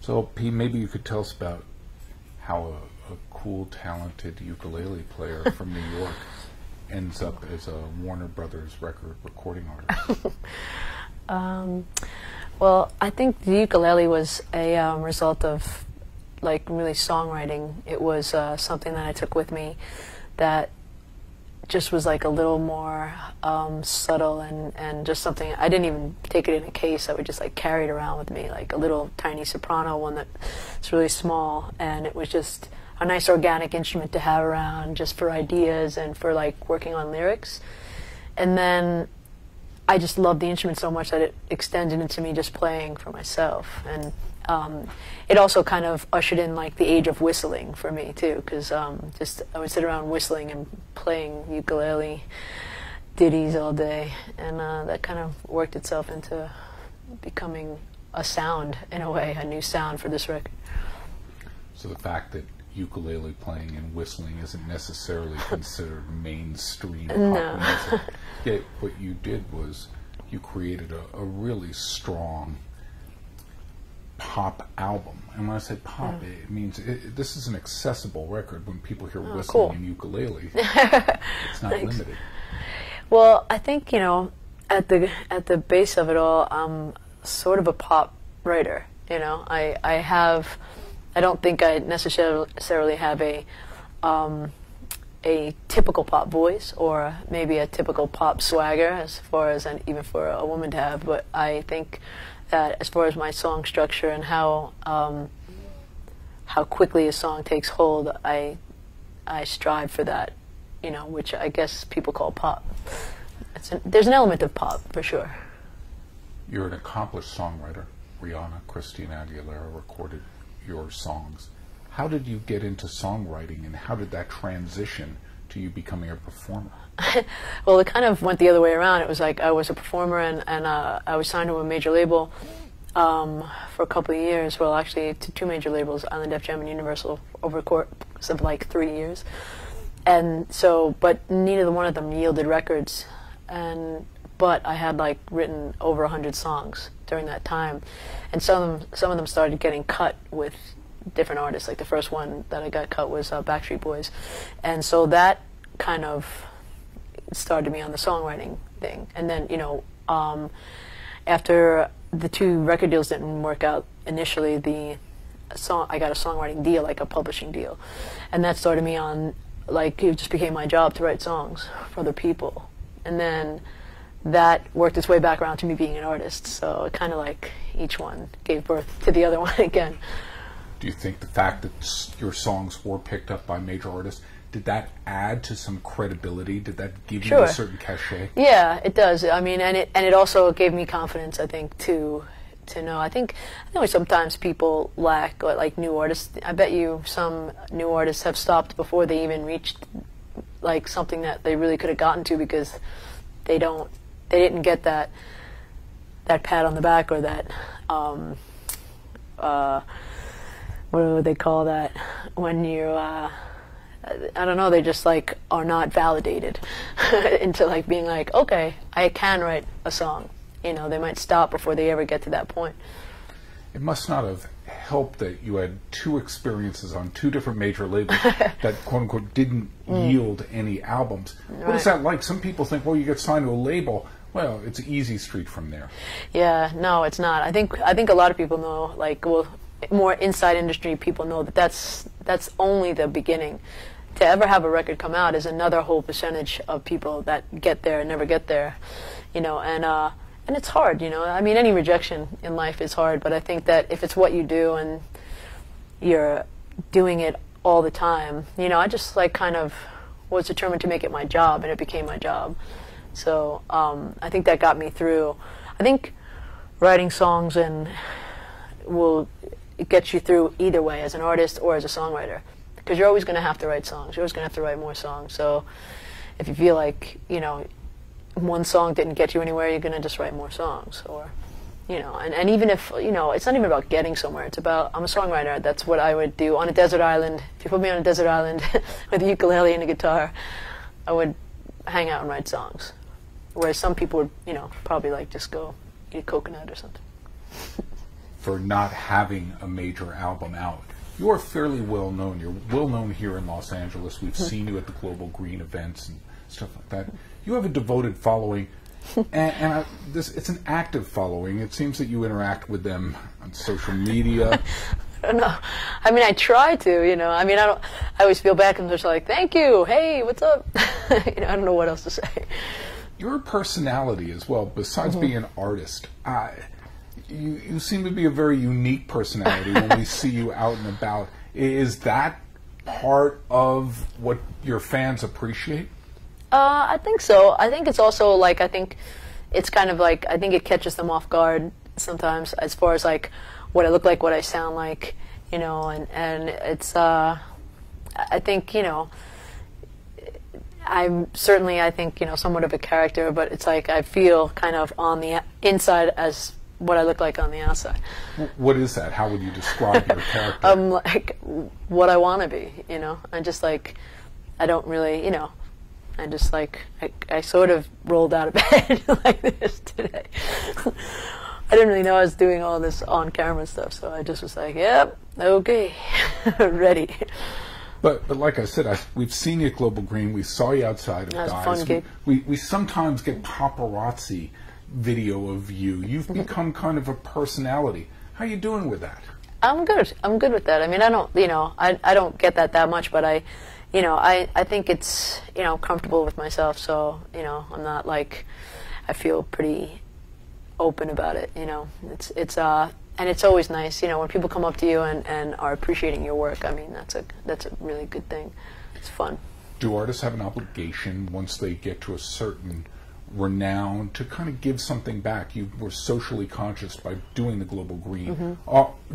So, P, maybe you could tell us about how a cool, talented ukulele player from New York ends up as a Warner Brothers record recording artist. Well, I think the ukulele was a result of like really songwriting. It was something that I took with me that just was like a little more subtle and just something. I didn't even take it in a case. I would just like carry it around with me, like a little tiny soprano one that's really small, and it was just a nice organic instrument to have around just for ideas and for like working on lyrics. And then I just loved the instrument so much that it extended into me just playing for myself. And it also kind of ushered in like the age of whistling for me too, because just I would sit around whistling and playing ukulele ditties all day, and that kind of worked itself into becoming a sound, in a way, a new sound for this record. So the fact that ukulele playing and whistling isn't necessarily considered mainstream pop music. Yet what you did was you created a really strong pop album. And when I say pop, it means this is an accessible record. When people hear whistling and ukulele, it's not limited. Well, I think, you know, at the base of it all, I'm sort of a pop writer. You know, I don't think I necessarily have a typical pop voice or maybe a typical pop swagger as far as even for a woman to have, but I think that as far as my song structure and how quickly a song takes hold, I strive for that, you know, which I guess people call pop. There's an element of pop for sure. You're an accomplished songwriter. Rihanna, Christina Aguilera recorded your songs. How did you get into songwriting, and how did that transition to you becoming a performer? Well, it kind of went the other way around. It was like I was a performer, and I was signed to a major label for a couple of years. Well, actually, to two major labels, Island Def Jam and Universal, over the course of like 3 years. And so, but neither one of them yielded records. But I had like written over 100 songs during that time, and some of them started getting cut with different artists. Like the first one that I got cut was Backstreet Boys, and so that kind of started me on the songwriting thing. And then, you know, after the two record deals didn't work out initially, I got a songwriting deal, like a publishing deal, and that started me on, like, it just became my job to write songs for other people. And then that worked its way back around to me being an artist. So it kind of like each one gave birth to the other one again. Do you think the fact that your songs were picked up by major artists, did that add to some credibility? Did that give you a certain cachet? Yeah, it does. I mean, and it also gave me confidence, I think, to know. I think sometimes people lack, like new artists. I bet you some new artists have stopped before they even reached like something that they really could have gotten to, because they didn't get that pat on the back, or that what do they call that when you I don't know, they just like are not validated into like being like, okay, I can write a song. You know, they might stop before they ever get to that point. It must not have helped that you had two experiences on two different major labels that, quote unquote, didn't yield any albums. Right. What is that like? Some people think, well, you get signed to a label, well, it's an easy street from there. Yeah, no, it's not. I think a lot of people know, like, well, more inside industry people know that that's only the beginning. To ever have a record come out is another whole percentage of people that get there and never get there, you know, and it's hard, you know. I mean, any rejection in life is hard, but I think that if it's what you do and you're doing it all the time, you know, I just like kind of was determined to make it my job, and it became my job. So I think that got me through. I think writing songs will get you through either way, as an artist or as a songwriter, because you're always going to have to write songs. You're always going to have to write more songs. So if you feel like, you know, one song didn't get you anywhere, you're going to just write more songs. Or, you know, and even if, you know, it's not even about getting somewhere. It's about, I'm a songwriter. That's what I would do on a desert island. If you put me on a desert island with a ukulele and a guitar, I would hang out and write songs. Whereas some people would, you know, probably like just go eat a coconut or something. for not having a major album out. You are fairly well known. You're well known here in Los Angeles. We've seen you at the Global Green events and stuff like that. You have a devoted following, and it's an active following. It seems that you interact with them on social media. I don't know. I mean, I try to, you know. I mean, I always feel bad because they're like, thank you, hey, what's up? You know, I don't know what else to say. You're a personality as well, besides being an artist. You seem to be a very unique personality when we see you out and about. Is that part of what your fans appreciate? I think so. I think it's also like, I think it's kind of like, I think it catches them off guard sometimes as far as like what I look like, what I sound like, you know, and it's, I think, you know, I'm certainly, I think, you know, somewhat of a character, but it's like I feel kind of on the inside as what I look like on the outside. What is that? How would you describe your character? I'm like what I want to be, you know. I just like, I don't really, you know, I just like, I sort of rolled out of bed like this today. I didn't really know I was doing all this on-camera stuff, so I just was like, yep, okay, ready. But like I said, we've seen you at Global Green. We saw you outside of That was a Guys. fun gig. We sometimes get paparazzi video of you. You've become kind of a personality. How are you doing with that? I'm good. I'm good with that. I mean, I don't, you know, I don't get that much, but I, you know, I think it's, you know, comfortable with myself. So, you know, I'm not like, I feel pretty open about it. You know, and it's always nice, you know, when people come up to you and are appreciating your work. I mean, that's a really good thing. It's fun. Do artists have an obligation once they get to a certain renown to kind of give something back? You were socially conscious by doing the Global Green.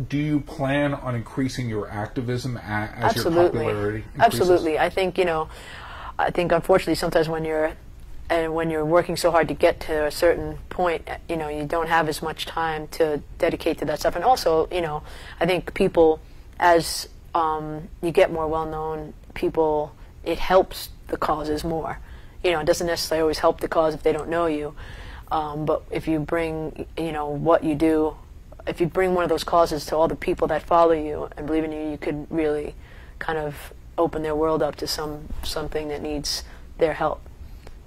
Do you plan on increasing your activism as your popularity increases? Absolutely. I think, you know, I think unfortunately sometimes when you're working so hard to get to a certain point, you know, you don't have as much time to dedicate to that stuff. And also, you know, I think people, as you get more well-known, people, it helps the causes more. You know, it doesn't necessarily always help the cause if they don't know you. But if you bring, you know, what you do, if you bring one of those causes to all the people that follow you and believe in you, you could really kind of open their world up to something that needs their help,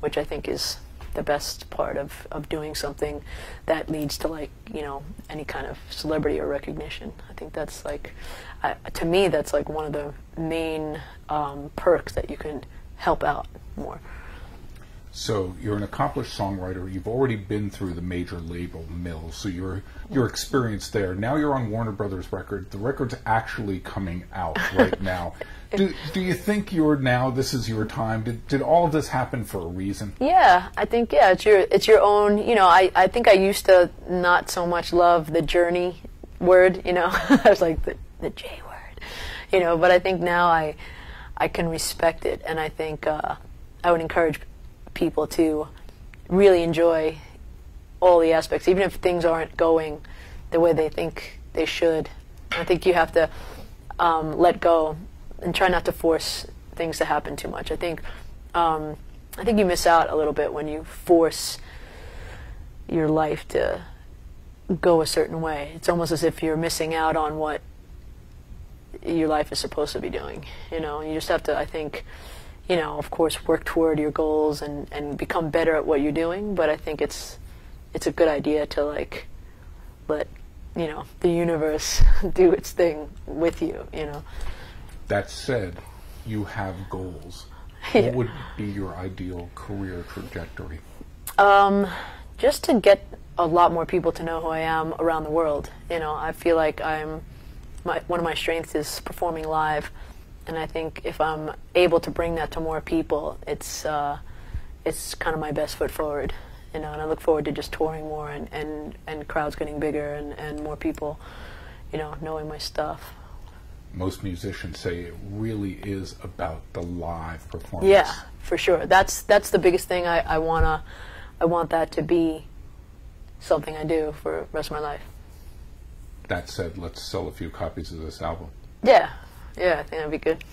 which I think is the best part of doing something that leads to, like, you know, any kind of celebrity or recognition. I think that's like, to me, that's like one of the main perks that you can help out more. So you're an accomplished songwriter. You've already been through the major label mills, so you're experienced there. Now you're on Warner Brothers record. The record's actually coming out right now. Do you think this is your time? Did all of this happen for a reason? Yeah, I think, yeah, it's your own, you know, I think I used to not so much love the journey word, you know. I was like, the J word, you know, but I think now I can respect it, and I think I would encourage people to really enjoy all the aspects, even if things aren't going the way they think they should. I think you have to let go and try not to force things to happen too much. I think you miss out a little bit when you force your life to go a certain way. It's almost as if you're missing out on what your life is supposed to be doing. You know, you just have to, I think, you know, of course, work toward your goals and become better at what you're doing. But I think it's a good idea to, like, let, you know, the universe do its thing with you, you know. That said, you have goals. Yeah. What would be your ideal career trajectory? Just to get a lot more people to know who I am around the world. You know, I feel like one of my strengths is performing live. And I think if I'm able to bring that to more people, it's kind of my best foot forward, you know. And I look forward to just touring more and crowds getting bigger and more people, you know, knowing my stuff. Most musicians say it really is about the live performance. Yeah, for sure. That's the biggest thing. I want that to be something I do for the rest of my life. That said, let's sell a few copies of this album. Yeah. Yeah, I think that'd be good.